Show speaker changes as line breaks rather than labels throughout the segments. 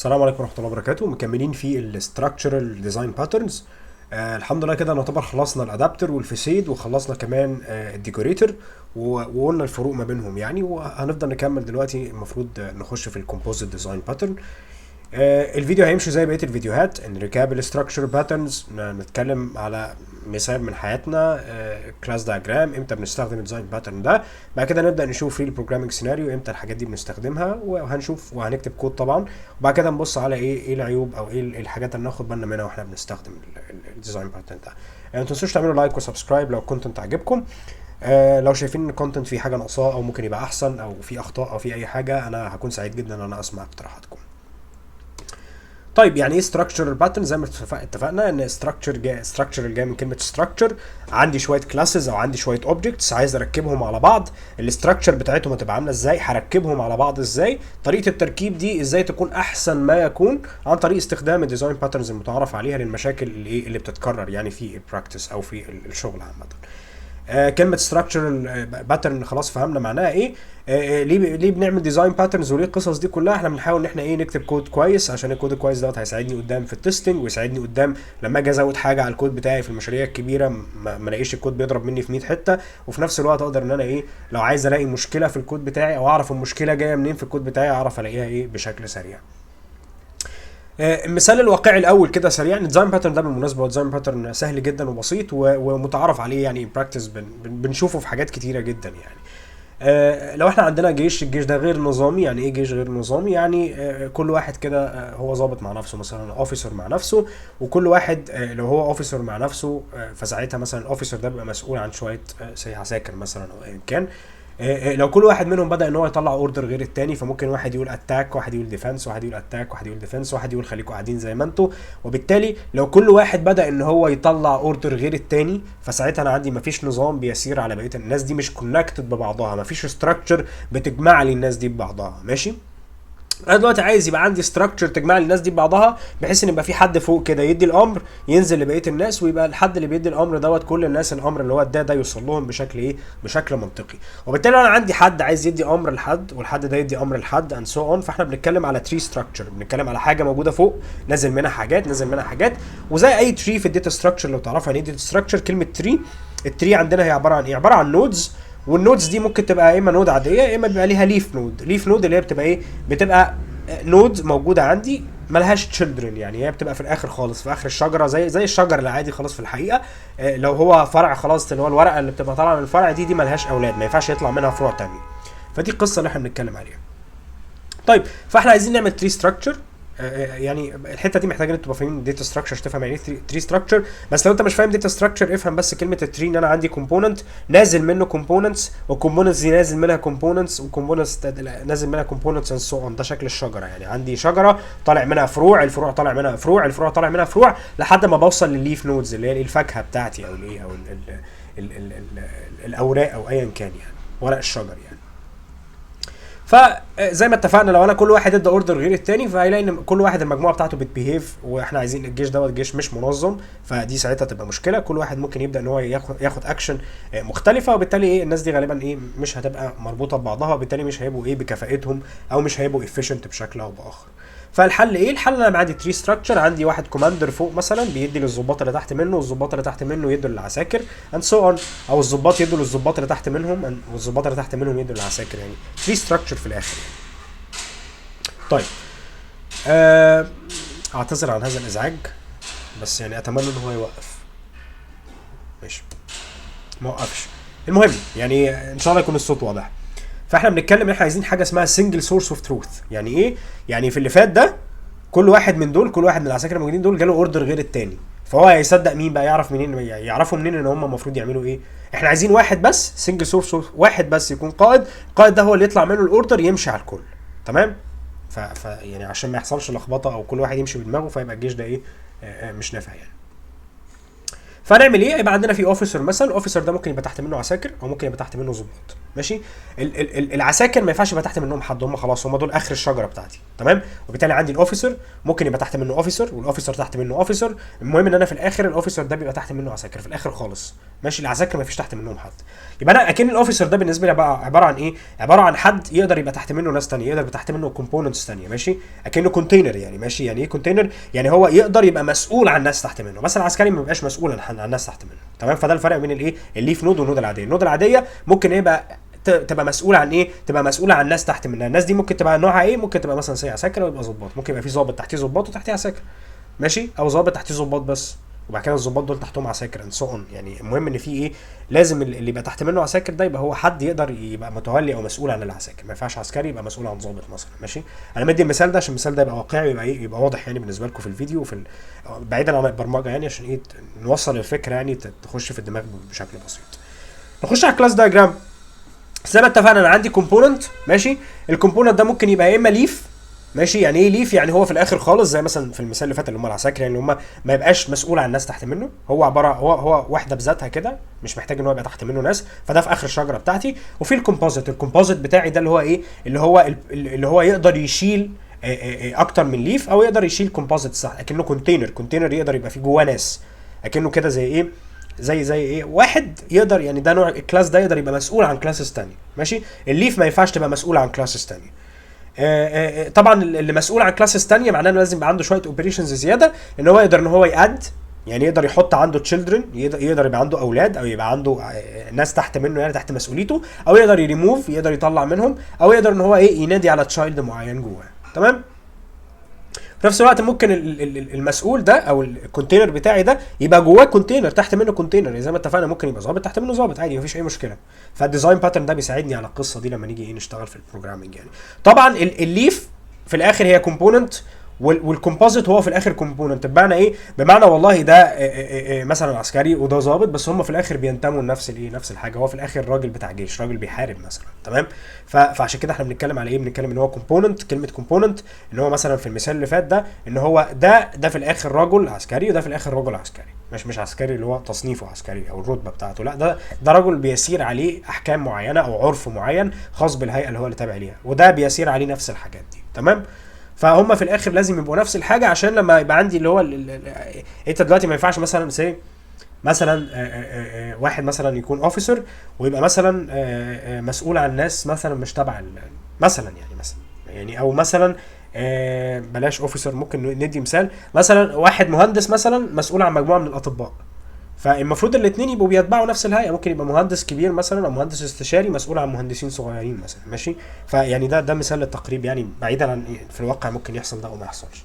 السلام عليكم ورحمة الله وبركاته. مكملين في الستراكشرال ديزاين باترنز. الحمد لله كده نعتبر خلصنا الادابتر والفيسيد وخلصنا كمان الديكوريتور وقلنا الفروق ما بينهم يعني، وهنفضل نكمل دلوقتي. المفروض نخش في الكومبوزيت ديزاين باترن. الفيديو هيمشي زي بقيه الفيديوهات، نريكاب الستراكشر باترنز، نتكلم على مثال من حياتنا، كلاس دايجرام، امتى بنستخدم الديزاين باترن ده. بعد كده نبدا نشوف ريل بروجرامينج سيناريو، امتى الحاجات دي بنستخدمها، وهنشوف وهنكتب كود طبعا. وبعد كده نبص على ايه العيوب او ايه الحاجات اللي ناخد بالنا منها واحنا بنستخدم الديزاين باترن ده. ما تنسوش تعملوا لايك وسبسكرايب لو الكونتنت عجبكم. لو شايفين ان الكونتنت فيه حاجه ناقصاه او ممكن يبقى احسن او في اخطاء او في اي حاجه، انا هكون سعيد جدا ان انا اسمع اقتراحاتكم. طيب يعني ايه structural pattern؟ زي ما اتفقنا ان structure جاي من كلمه structure. عندي شويه classes او عندي شويه objects عايز اركبهم على بعض، الاستراكشر بتاعتهم هتبقى عامله ازاي، هركبهم على بعض ازاي، طريقه التركيب دي ازاي تكون احسن ما يكون عن طريق استخدام الديزاين باترنز المتعارف عليها للمشاكل اللي بتتكرر يعني في البراكتس او في الشغل عامه. كلمه structural pattern خلاص فهمنا معناها ايه. ليه بنعمل ديزاين باترنز وليه القصص دي كلها؟ احنا بنحاول ان احنا نكتب كود كويس، عشان الكود الكويس دوت هيساعدني قدام في التستنج، ويساعدني قدام لما اجي ازود حاجه على الكود بتاعي في المشاريع الكبيره ما الاقيش الكود بيضرب مني في 100 حته. وفي نفس الوقت اقدر ان انا لو عايز الاقي مشكله في الكود بتاعي او اعرف المشكله جايه منين في الكود بتاعي، اعرف الاقيها بشكل سريع. المثال الواقعي الاول كده سريعا، الديزاين باترن ده بالمناسبه هو ديزاين باترن سهل جدا وبسيط ومتعارف عليه يعني براكتس، بنشوفه في حاجات كتيره جدا يعني. لو احنا عندنا جيش، الجيش ده غير نظامي. يعني ايه جيش غير نظامي؟ يعني كل واحد كده هو ظابط مع نفسه، مثلا اوفيسر مع نفسه، وكل واحد لو هو اوفيسر مع نفسه فساعتها مثلا الاوفيسر ده بيبقى مسؤول عن شويه عساكر مثلا او ايا كان. لو كل واحد منهم بدأ ان هو يطلع اوردر غير التاني، فممكن واحد يقول اتاك، واحد يقول ديفense، واحد يقول اتاك، واحد يقول ديفense، واحد يقول خليكم قاعدين زي ما انتوا. وبالتالي لو كل واحد بدأ ان هو يطلع اوردر غير التاني، فساعتها انا عندي مفيش نظام بيسير على بقيه الناس دي، مش كونكتد ببعضها، مفيش ستراكشر بتجمع لي الناس دي ببعضها. ماشي، انا دلوقتي عايز يبقى عندي ستراكشر تجمع لي الناس دي ببعضها، بحيث ان يبقى في حد فوق كده يدي الامر ينزل لبقيه الناس، ويبقى الحد اللي بيدي الامر دوت كل الناس الامر اللي هو ده يوصل لهم بشكل بشكل منطقي. وبالتالي انا عندي حد عايز يدي امر لحد، والحد ده يدي امر لحد اند سو اون. فاحنا بنتكلم على تري ستراكشر، بنتكلم على حاجه موجوده فوق نازل منها حاجات نازل منها حاجات. وزي اي تري في الداتا ستراكشر، لو تعرفوا يعني ايه داتا ستراكشر، كلمه تري، التري عندنا هي عباره عن عباره عن نودز. والنودز دي ممكن تبقى اما نود عاديه يا اما بيبقى ليها ليف نود. ليف نود اللي هي بتبقى بتبقى نود موجوده عندي ملهاش تشيلدرن، يعني هي بتبقى في الاخر خالص في اخر الشجره، زي الشجر العادي خالص في الحقيقه. لو هو فرع خلاص، اللي هو الورقه اللي بتبقى طالعه من الفرع دي ملهاش اولاد، ما ينفعش يطلع منها فروع تانية. فدي القصه اللي احنا بنتكلم عليها. طيب فاحنا عايزين نعمل تري ستراكشر. يعني الحته دي محتاجين انتوا تبقوا فاهمين داتا ستراكشر، تفهم يعني ايه تري ستراكشر. بس لو انت مش فاهم داتا ستراكشر، افهم بس كلمه التري ان انا عندي كومبوننت نازل منه كومبوننتس، والكومبوننتس دي نازل منها كومبوننتس، وكومبوننتس نازل منها كومبوننتس اند سو اون. ده شكل الشجره، يعني عندي شجره طالع منها فروع، الفروع طالع منها فروع، الفروع طالع منها فروع، لحد ما بوصل للليف نودز اللي هي الفاكهه بتاعتي او الايه او الاوراق او ايا كان، يعني ورق الشجر يعني. فزي ما اتفقنا، لو انا كل واحد ادى اوردر غير التاني، فهيلاقي ان كل واحد المجموعه بتاعته بتبيهيف، واحنا عايزين الجيش دوت جيش مش منظم، فدي ساعتها تبقى مشكله. كل واحد ممكن يبدا ان هو ياخد اكشن مختلفه، وبالتالي الناس دي غالبا مش هتبقى مربوطه ببعضها، وبالتالي مش هيبقوا بكفاءتهم، او مش هيبقوا افيشنت بشكل او باخر. فالحل الحل انا عندي تري ستراكشر، عندي واحد كوماندر فوق مثلا بيدي للظباط اللي تحت منه، والظباط اللي تحت منه يدوا للعساكر اند سو اون، او الظباط يدوا للظباط اللي تحت منهم، والظباط اللي تحت منهم يدوا للعساكر، يعني تري ستراكشر في الاخر يعني. طيب اعتذر عن هذا الازعاج، بس يعني اتمنى ان هو يوقف. ماشي، ما وقفش. المهم يعني ان شاء الله يكون الصوت واضح. فاحنا بنتكلم ان احنا عايزين حاجه اسمها سنجل سورس اوف تروث. يعني ايه؟ يعني في اللي فات ده كل واحد من العساكر الموجودين دول جاله اوردر غير التاني، فهو هيصدق مين بقى؟ يعرف منين؟ يعرفوا منين ان هم المفروض يعملوا ايه؟ احنا عايزين واحد بس، سنجل سورس، واحد بس يكون قائد. القائد ده هو اللي يطلع منه الاوردر يمشي على الكل. تمام؟ يعني عشان ما يحصلش لخبطه او كل واحد يمشي بدماغه، فيبقى الجيش ده مش نافع يعني. فهنعمل ايه؟ يبقى عندنا في اوفيسر مثلا، الاوفيسر ده ممكن يبقى تحت منه عساكر او ممكن يبقى تحت منه ضباط. ماشي. العساكر ما ينفعش يبقى تحت منهم حد، هم خلاص هم دول اخر الشجره بتاعتي. تمام. وبالتالي عندي الاوفيسر ممكن يبقى تحت منه اوفيسر، والاوفيسر تحت منه اوفيسر. المهم ان انا في الاخر الاوفيسر ده بيبقى تحت منه عساكر في الاخر خالص. ماشي. العساكر ما فيش تحت منهم حد. يبقى انا اكن الاوفيسر ده بالنسبه لي بقى عباره عن ايه؟ عباره عن حد يقدر يبقى تحت منه ناس ثانيه، يقدر يبقى تحت منه كومبوننتس ثانيه. ماشي. اكنه كونتينر يعني. ماشي. يعني ايه كونتينر؟ يعني هو يقدر يبقى مسؤول عن ناس تحت منه. مثلا العسكري ما بيبقاش مسؤول عن ناس تحت منه. تمام. فده الفرق بين الايه؟ الليف نود والنود العاديه. النود العاديه ممكن يبقى تبقى مسؤول عن ايه؟ تبقى مسؤوله عن ناس تحت منها. الناس دي ممكن تبقى نوعها ايه؟ ممكن تبقى مثلا زي عساكر ويبقى ضباط، ممكن يبقى في ضابط تحتيه ضباط وتحتيه عساكر. ماشي. او ضابط تحتيه ضباط بس، وبعد كده الضباط دول تحتهم عساكر اند سو اون. يعني المهم ان في ايه؟ لازم اللي يبقى تحت منه عساكر ده يبقى هو حد يقدر يبقى متولي او مسؤول عن العساكر. ما ينفعش عسكري يبقى مسؤول عن ضابط مثلا. ماشي. انا مدي المثال ده عشان المثال ده يبقى واقعي، يبقى ايه؟ يبقى واضح يعني بالنسبه لكم في الفيديو وفي بعيدا عن البرمجه يعني، عشان ايه؟ نوصل الفكره يعني تخش في الدماغ بشكل بسيط. نخش على الكلاس دايجرام. زي ما اتفقنا انا عندي كومبوننت. ماشي. الكومبوننت ده ممكن يبقى يا اما ليف. ماشي. يعني ايه ليف؟ يعني هو في الاخر خالص زي مثلا في المثال اللي فات اللي هم العساكر، يعني اللي هم ما يبقاش مسؤول عن الناس تحت منه، هو عباره هو وحده بذاتها كده، مش محتاج ان هو يبقى تحت منه ناس، فده في اخر الشجره بتاعتي. وفي الكومبوزيت بتاعي ده اللي هو ايه؟ اللي هو يقدر يشيل اكتر من ليف، او يقدر يشيل كومبوزيت صح، اكنه كونتينر يقدر يبقى فيه جواه ناس، اكنه كده زي ايه؟ زي ايه؟ واحد يقدر يعني ده نوع الكلاس ده يقدر يبقى مسؤول عن كلاسز ثانيه. ماشي. الليف ما ينفعش تبقى مسؤول عن كلاسز ثانيه. طبعا اللي مسؤول عن كلاسز ثانيه معناه انه لازم يبقى عنده شويه اوبريشنز زياده، ان هو يقدر ان هو ياد، يعني يقدر يحط عنده تشيلدرن، يقدر يبقى عنده اولاد، او يبقى عنده ناس تحت منه يعني تحت مسؤوليته، او يقدر يريموف، يقدر يطلع منهم، او يقدر ان هو ايه؟ ينادي على تشايلد معين جواه. تمام. في نفس الوقت ممكن المسؤول ده او الكونتينر بتاعي ده يبقى جواه كونتينر تحت منه كونتينر، زي ما اتفقنا ممكن يبقى ظابط تحت منه ظابط عادي، مفيش اي مشكله. فالديزاين باترن ده بيساعدني على القصه دي لما نيجي ايه؟ نشتغل في البروجرامنج يعني. طبعا الليف في الاخر هي كومبوننت، والكومبوزيت هو في الاخر كومبوننت. بمعنى ايه؟ بمعنى والله ده مثلا عسكري وده ظابط، بس هم في الاخر بينتموا لنفس الايه؟ نفس الحاجه. هو في الاخر راجل بتاع جيش، راجل بيحارب مثلا. تمام. فعشان كده احنا بنتكلم على ايه؟ بنتكلم ان هو كومبوننت. كلمه كومبوننت ان هو مثلا في المثال اللي فات ده ان هو ده في الاخر رجل عسكري، وده في الاخر رجل عسكري. مش عسكري اللي هو تصنيفه عسكري او الرتبه بتاعته، لا، ده رجل بيسير عليه احكام معينه او عرف معين خاص بالهيئه اللي هو اللي تابع ليها، وده بيسير عليه نفس الحاجات دي. تمام. فهم في الاخر لازم يبقوا نفس الحاجه، عشان لما يبقى عندي اللي هو انت دلوقتي ما ينفعش مثلا مثلا واحد مثلا يكون اوفيسر ويبقى مثلا مسؤول عن ناس مثلا مش تبع مثلا يعني مثلا يعني او مثلا بلاش اوفيسر، ممكن ندي مثال مثلا واحد مهندس مثلا مسؤول عن مجموعه من الاطباء. فالمفروض الاثنين يبقوا بيتبعوا نفس الهيئه. ممكن يبقى مهندس كبير مثلا او مهندس استشاري مسؤول عن مهندسين صغيرين مثلا. ماشي. فيعني ده مثال للتقريب يعني، بعيدا عن في الواقع ممكن يحصل ده او ما يحصلش.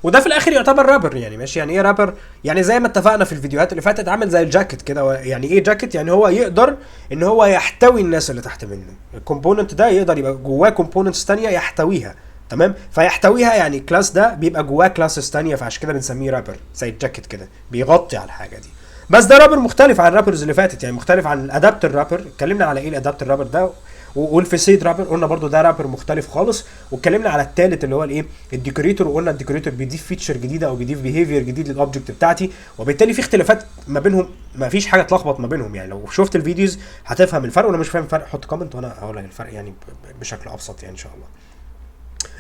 وده في الاخر يعتبر رابر يعني. ماشي. يعني ايه رابر؟ يعني زي ما اتفقنا في الفيديوهات اللي فاتت عامل زي الجاكيت كده. يعني ايه جاكيت؟ يعني هو يقدر ان هو يحتوي الناس اللي تحت منه. الكومبوننت ده يقدر يبقى جواه كومبوننتس ثانيه يحتويها. تمام. فيحتويها يعني كلاس ده بيبقى جواه كلاسز ثانيه، فعشان كده بنسميه رابر، زي الجاكيت كده بيغطي على الحاجه دي. بس ده رابر مختلف عن الرابرز اللي فاتت، يعني مختلف عن الادابتر رابر. اتكلمنا على ايه الادابتر رابر ده، والفيسيد رابر قلنا برضو ده رابر مختلف خالص. واتكلمنا على الثالث اللي هو الايه؟ الديكوريتور، وقلنا الديكوريتور بيضيف فيتشر جديده او بيضيف بيهيفير جديد للاوبجكت بتاعتي، وبالتالي في اختلافات ما بينهم، ما فيش حاجه تلخبط ما بينهم. يعني لو شفت الفيديوز هتفهم الفرق، ولو مش فاهم الفرق حط كومنت وانا هقول لك الفرق يعني بشكل ابسط يعني ان شاء الله.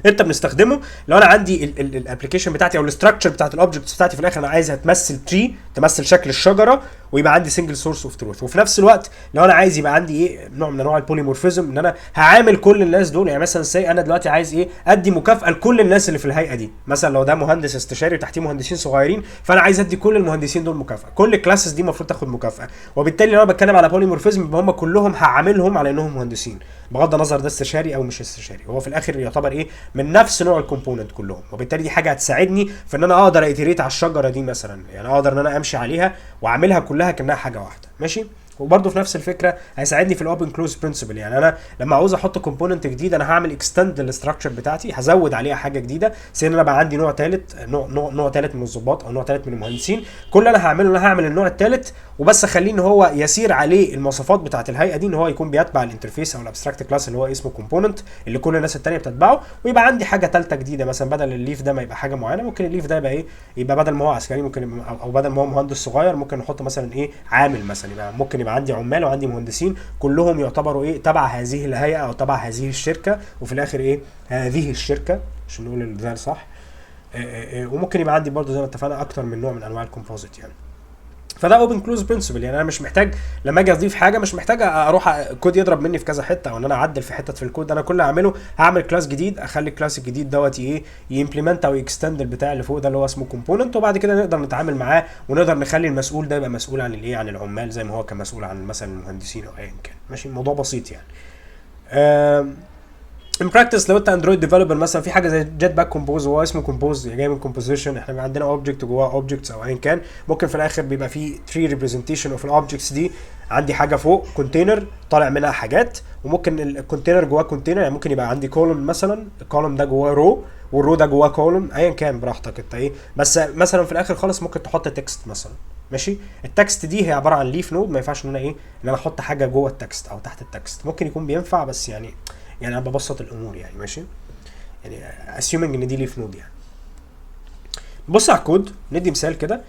انت بنستخدمه لو انا عندي الابلكيشن بتاعتي او الاستراكشر بتاعت الاوبجكتس بتاعتي في الاخر انا عايزها تمثل تري، تمثل شكل الشجره، ويبقى عندي سنجل سورس اوف تروث. وفي نفس الوقت لو انا عايز يبقى عندي ايه؟ نوع من انواع البوليمورفيزم، ان انا هعامل كل الناس دول. يعني مثلا سي انا دلوقتي عايز ايه؟ ادي مكافاه لكل الناس اللي في الهيئه دي. مثلا لو ده مهندس استشاري وتحتيه مهندسين صغيرين، فانا عايز ادي كل المهندسين دول مكافاه. كل الكلاسز دي المفروض تاخد مكافاه، وبالتالي لو انا بتكلم على بوليمورفيزم يبقى هم كلهم هعاملهم على انهم مهندسين، بغض النظر ده استشاري او مش استشاري. هو في الاخر يعتبر ايه؟ من نفس نوع الكومبوننت كلهم. وبالتالي دي حاجه هتساعدني في ان انا اقدر ايتريت على الشجره دي مثلا، يعني اقدر ان انا امشي عليها واعملها كلها كانها حاجه واحده. ماشي. وبرده في نفس الفكره هيساعدني في الاوبن كلوز برنسبل. يعني انا لما عاوز احط كومبوننت جديد انا هعمل اكستند للستراكشر بتاعتي، هزود عليها حاجه جديده، سين انا بقى عندي نوع ثالث، نوع ثالث من الضباط او نوع ثالث من المهندسين، كل اللي انا هعمله انا هعمل النوع الثالث وبس اخليه ان هو يسير عليه المواصفات بتاعه الهيئه دي، ان هو يكون بيتبع الانترفيس او الابستراكت كلاس اللي هو اسمه كومبوننت اللي كل الناس الثانيه بتتبعه، ويبقى عندي حاجه ثالثه جديده مثلا بدل الليف ده ما يبقى حاجه معينه، ممكن الليف ده يبقى ايه، يبقى بدل ما هو عسكري ممكن او بدل ما هو مهندس صغير ممكن نحط مثلا ايه عامل مثلا، يبقى ممكن يبقى عندي عمال وعندي مهندسين كلهم يعتبروا ايه تبع هذه الهيئه او تبع هذه الشركه، وفي الاخر ايه هذه الشركه عشان نقول الذال صح. وممكن يبقى عندي برضو زي ما اتفقنا اكتر من نوع من انواع الكومبوزيت يعني. فده اوبن كلوز برنسبل. يعني انا مش محتاج لما اجي اضيف حاجه مش محتاج اروح كود يضرب مني في كذا حته او ان انا اعدل في حتت في الكود. انا كل اللي هعمله هعمل كلاس جديد، اخلي الكلاس الجديد دوت ايه يمبلمنت او يكستند البتاع اللي فوق ده اللي هو اسمه كومبوننت، وبعد كده نقدر نتعامل معاه ونقدر نخلي المسؤول ده يبقى مسؤول عن الايه عن العمال زي ما هو كان مسؤول عن مثلا المهندسين او ايا كان. ماشي الموضوع بسيط يعني. ان براكتس لو انت اندرويد ديفلوبر مثلا في حاجه زي جيت باك كومبوز، هو اسمه كومبوز جاي من كومبوزيشن، احنا عندنا اوبجكت جواه اوبجكتس او ايا كان، ممكن في الاخر بيبقى فيه 3 ريبريزنتيشن اوف الاوبجكتس دي، عندي حاجه فوق كونتينر طالع منها حاجات، وممكن الكونتينر جواه كونتينر، يعني ممكن يبقى عندي كولوم مثلا، الكولوم ده جواه رو والرو ده جواه كولوم ايا كان براحتك انت ايه، بس مثلا في الاخر خالص ممكن تحط تكست مثلا. ماشي التكست دي هي عباره عن ليف نود، ما ينفعش ان انا ايه ان انا احط حاجه جوه التكست او تحت التكست، ممكن يكون بينفع بس يعني انا ببسط الامور يعني. ماشي يعني assuming ان دي ليف نود يعني. بص على الكود ندي مثال كده.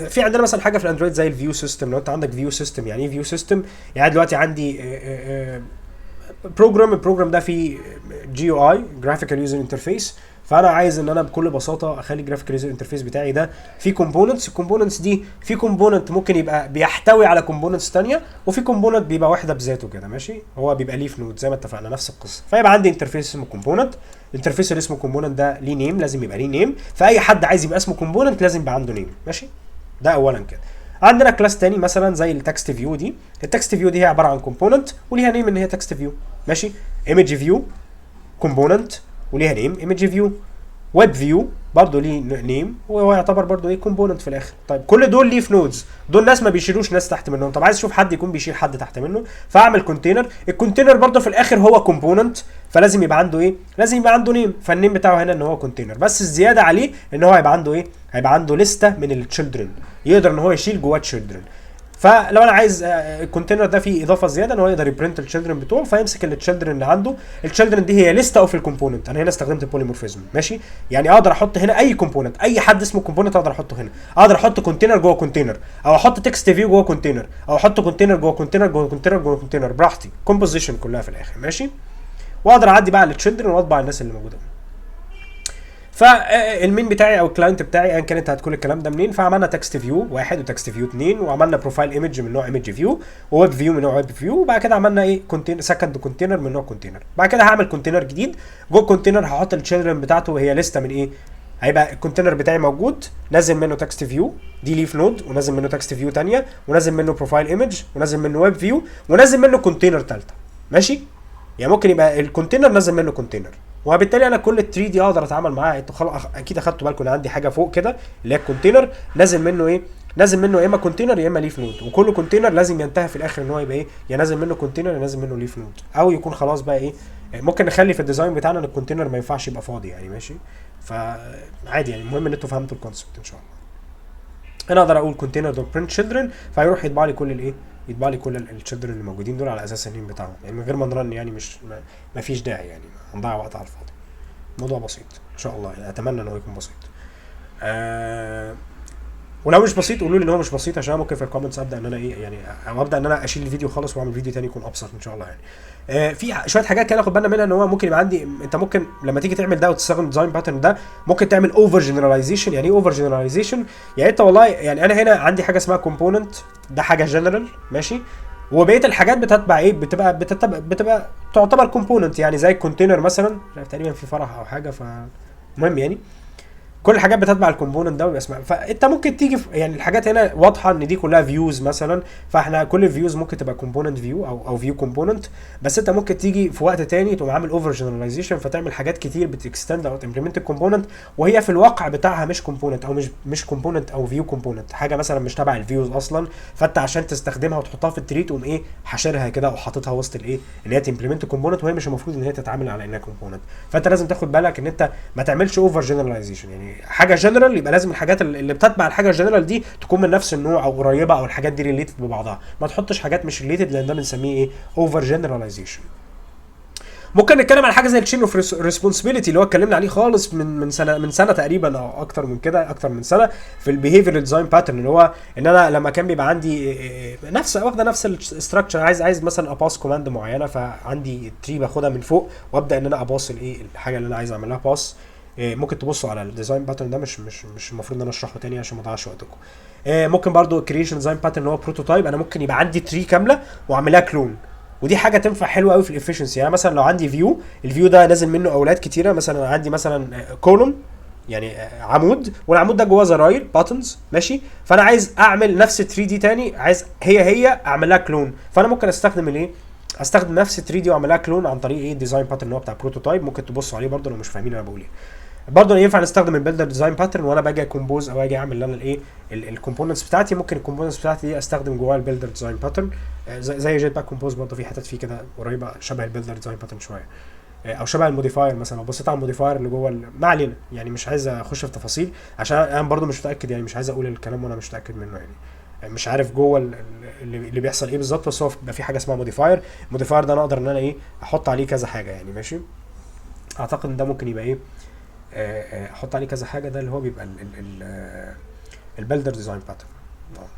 في عندنا مثلا حاجه في الاندرويد زي الفيو سيستم. لو انت عندك فيو سيستم، يعني ايه فيو سيستم؟ يعني دلوقتي عندي البروجرام ده فيه جي يو اي جرافيكال يوزر انترفيس، فانا عايز ان انا بكل بساطه اخلي الجرافيكال يوزر انترفيس بتاعي ده في كومبوننتس، الكومبوننتس دي في كومبوننت ممكن يبقى بيحتوي على كومبوننتس ثانيه، وفي كومبوننت بيبقى واحده بذاته كده. ماشي هو بيبقى ليف نود زي ما اتفقنا نفس القصه. فيبقى عندي انترفيس اسمه كومبوننت، الانترفيس اللي اسمه كومبوننت ده ليه نيم، لازم يبقى ليه نيم، فاي حد عايز يبقى اسمه كومبوننت لازم يبقى عنده نيم. ماشي ده اولا كده. عندنا كلاس تاني مثلا زي التكست فيو دي، التكست فيو دي هي عباره عن كومبوننت وليها نيم ان هي تكست فيو. ماشي ايمج فيو كومبوننت وليها نيم ايمج فيو، ويب فيو برضه ليه نيم وهو يعتبر برضه ايه كومبوننت في الاخر. طيب كل دول ليف نودز، دول ناس ما بيشيلوش ناس تحت منهم، طب عايز اشوف حد يكون بيشيل حد تحت منه، فاعمل كونتينر، الكونتينر برضه في الاخر هو كومبوننت، فلازم يبقى عنده ايه لازم يبقى عنده نيم، فالنيم بتاعه هنا ان هو كونتينر، بس الزياده عليه ان هو هيبقى عنده ايه هيبقى عنده لسته من التشيلدرن يقدر ان هو يشيل جواه تشيلدرن. فلو انا عايز الكونتينر ده فيه اضافه زياده ان هو يقدر يبرنت التشيلدرن بتوعه، فيمسك التشيلدرن اللي عنده، التشيلدرن دي هي لسته اوف الكومبوننت. انا هنا استخدمت بوليمورفيزم. ماشي يعني اقدر احط هنا اي كومبوننت، اي حد اسمه كومبوننت اقدر احطه هنا، اقدر احط كونتينر جوه كونتينر، او احط تكست فيو جوه كونتينر، او احط كونتينر جوه كونتينر جوه كونتينر جوه كونتينر براحتي، كومبوزيشن كلها في الاخر. ماشي واقدر اعدي بقى على التشيلدرن واطبع الناس اللي موجوده. فالمين بتاعي او الكلاينت بتاعي ان كانت هتكون الكلام ده منين، فعملنا تكست فيو 1 وتكست فيو 2، وعملنا بروفايل ايمج من نوع ايمج فيو، وويب فيو من نوع ويب فيو، وبعد كده عملنا ايه كونتينر سكند كونتينر من نوع كونتينر. بعد كده هعمل كونتينر جديد، جوه الكونتينر هحط التشيلدرن بتاعته وهي لسته من ايه، هيبقى الكونتينر بتاعي موجود نازل منه تكست فيو دي ليف نود، ونازل منه تكست فيو ثانيه، ونازل منه بروفايل ايمج، ونازل منه ويب فيو، ونازل منه كونتينر ثالثه. ماشي يعني ممكن يبقى الكونتينر نازل منه كونتينر، وبالتالي انا كل ال 3 دي اقدر اتعامل معاها. انتوا خلاص اكيد اخدتوا بالكم ان عندي حاجه فوق كده اللي هي الكونتينر نازل منه ايه نازل منه يا اما كونتينر يا اما ليف نود، وكل كونتينر لازم ينتهي في الاخر ان هو يبقى ايه يا نازل منه كونتينر يا نازل منه ليف نود، او يكون خلاص بقى ايه ممكن نخلي في الديزاين بتاعنا ان الكونتينر ما ينفعش يبقى فاضي يعني. ماشي فعادي يعني، المهم ان انتوا فهمتوا الكونسبت ان شاء الله. انا اقدر اقول كونتينر دوت برنت تشيلدرن، فيروح يطبع لي كل الايه يطبع لي كل التشيلدرن اللي موجودين دول على اساس النيم بتاعهم، يعني من غير ما نرن يعني مش ما فيش داعي يعني هنضيع وقت على الفاضي. موضوع بسيط ان شاء الله يعني، اتمنى ان هو يكون بسيط. ولو مش بسيط قولوا لي ان هو مش بسيط عشان ممكن في الكومنتس ابدا ان انا ايه يعني، او ابدا ان انا اشيل الفيديو خالص واعمل فيديو تاني يكون ابسط ان شاء الله يعني. في شويه حاجات كده اخد بالنا منها، ان هو ممكن يبقى عندي انت ممكن لما تيجي تعمل ده وتستخدم ديزاين باترن ده ممكن تعمل اوفر جنراليزيشن. يعني ايه اوفر جنراليزيشن؟ يعني انت والله يعني انا هنا عندي حاجه اسمها كومبوننت ده حاجه جنرال ماشي، وبقيه الحاجات بتتبع ايه بتبقى تعتبر كومبوننت، يعني زي الكونتينر مثلا تقريبا في فرح او حاجه فمهم يعني. كل الحاجات بتتبع الكومبوننت ده ويبقى اسمها. فانت ممكن تيجي يعني الحاجات هنا واضحه ان دي كلها فيوز مثلا، فاحنا كل الفيوز ممكن تبقى كومبوننت فيو او فيو كومبوننت. بس انت ممكن تيجي في وقت تاني تقوم عامل اوفر جنراليزيشن فتعمل حاجات كتير بتكستند او تمبلمنت الكومبوننت، وهي في الواقع بتاعها مش كومبوننت او مش كومبوننت او فيو كومبوننت، حاجه مثلا مش تبع الفيوز اصلا. فانت عشان تستخدمها وتحطها في التري تقوم ايه حاشرها كده او حاططها وسط الايه ان هي تمبلمنت كومبوننت، وهي مش المفروض ان هي تتعامل على انها كومبوننت. فانت لازم تاخد بالك ان انت ما تعملش اوفر جنراليزيشن. يعني حاجه جنرال يبقى لازم الحاجات اللي بتتبع الحاجه الجنرال دي تكون من نفس النوع او قريبه، او الحاجات دي ريليتد ببعضها. ما تحطش حاجات مش ريليتد لان ده بنسميه ايه اوفر جنراليزيشن. ممكن نتكلم على حاجه زي التشين اوف ريسبونسبيلتي اللي هو اتكلمنا عليه خالص من سنه تقريبا او اكتر من كده، اكتر من سنه، في البيهيفير ديزاين باترن، اللي هو ان انا لما كان بيبقى عندي واخده نفس الاستراكشر، عايز مثلا اباس كوماند معينه، فعندي تري باخدها من فوق وابدا ان انا اباص الايه الحاجه اللي انا عايز اعملها باس. ممكن تبصوا على الديزاين باترن ده، مش المفروض ان انا اشرحه تاني عشان ما اضيعش وقتكم. ممكن برضو الكريشن ديزاين باترن اللي هو بروتوتايب، انا ممكن يبقى عندي تري كامله واعملها كلون، ودي حاجه تنفع حلوه قوي في الافشنسي. يعني مثلا لو عندي الفيو ده نازل منه اولاد كتيره، مثلا عندي مثلا كولوم يعني عمود، والعمود ده جواه زراير باتنز ماشي، فانا عايز اعمل نفس 3 دي تاني، عايز هي اعمل لها كلون، فانا ممكن استخدم نفس 3 دي واعمل لها كلون عن طريق ايه الديزاين باترن اللي هو بتاع بروتوتايب. ممكن تبصوا عليه برده لو مش فاهمين انا بقول ايه. برضه ينفع نستخدم البيلدر ديزاين باترن وانا باجي كومبوز او اجي اعمل انا الايه الكومبوننتس بتاعتي. ممكن الكومبوننتس بتاعتي دي استخدم جواها البيلدر ديزاين باترن، زي جيت باك كومبوز برضه في حتت فيه كده قريبه شبه البيلدر ديزاين باترن شويه، او شبه الموديفاير مثلا. لو بصيت على الموديفاير اللي جوه ما علينا يعني، مش عايز اخش في تفاصيل عشان انا برضه مش متاكد، يعني مش عايز اقول الكلام وانا مش متاكد منه، يعني مش عارف جوه اللي بيحصل ايه بالظبط. بس هو بيبقى في حاجه اسمها موديفاير. الموديفاير ده انا اقدر ان انا ايه احط عليه كذا حاجه يعني ماشي. اعتقد ان ده ممكن يبقى ايه احط عليه كذا حاجه، ده اللي هو بيبقى البيلدر ديزاين باترن.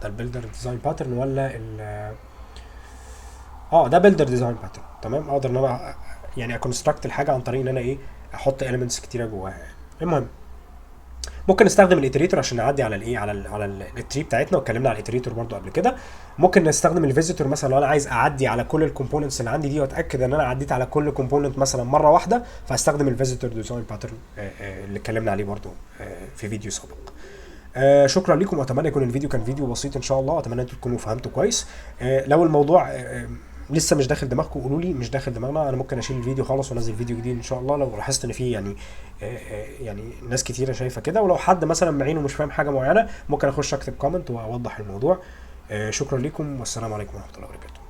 ده البيلدر ديزاين باترن ولا ده بيلدر ديزاين باترن تمام. اقدر ان انا يعني اكونستراكت الحاجه عن طريق ان انا ايه احط اليمنتس كتيره جواها يعني. المهم ممكن نستخدم الاتريتور عشان نعدي على الايه على التري بتاعتنا، واتكلمنا على الاتريتور برضو قبل كده. ممكن نستخدم الفيزيتور مثلا لو انا عايز اعدي على كل الكومبوننتس اللي عندي دي واتاكد ان انا عديت على كل كومبوننت مثلا مره واحده، فاستخدم الفيزيتور ديزاين باترن اللي اتكلمنا عليه برضو في فيديو سابق. شكرا لكم، واتمنى يكون الفيديو كان فيديو بسيط ان شاء الله، اتمنى انتم تكونوا فهمتوا كويس. لو الموضوع لسه مش داخل دماغكم قولوا لي مش داخل دماغنا، انا ممكن اشيل الفيديو خالص وانزل فيديو جديد ان شاء الله لو لاحظت ان في يعني ناس كتيره شايفه كده. ولو حد مثلا معين ومش فاهم حاجه معينه ممكن اخش اكتب كومنت واوضح الموضوع. شكرا لكم والسلام عليكم ورحمه الله وبركاته.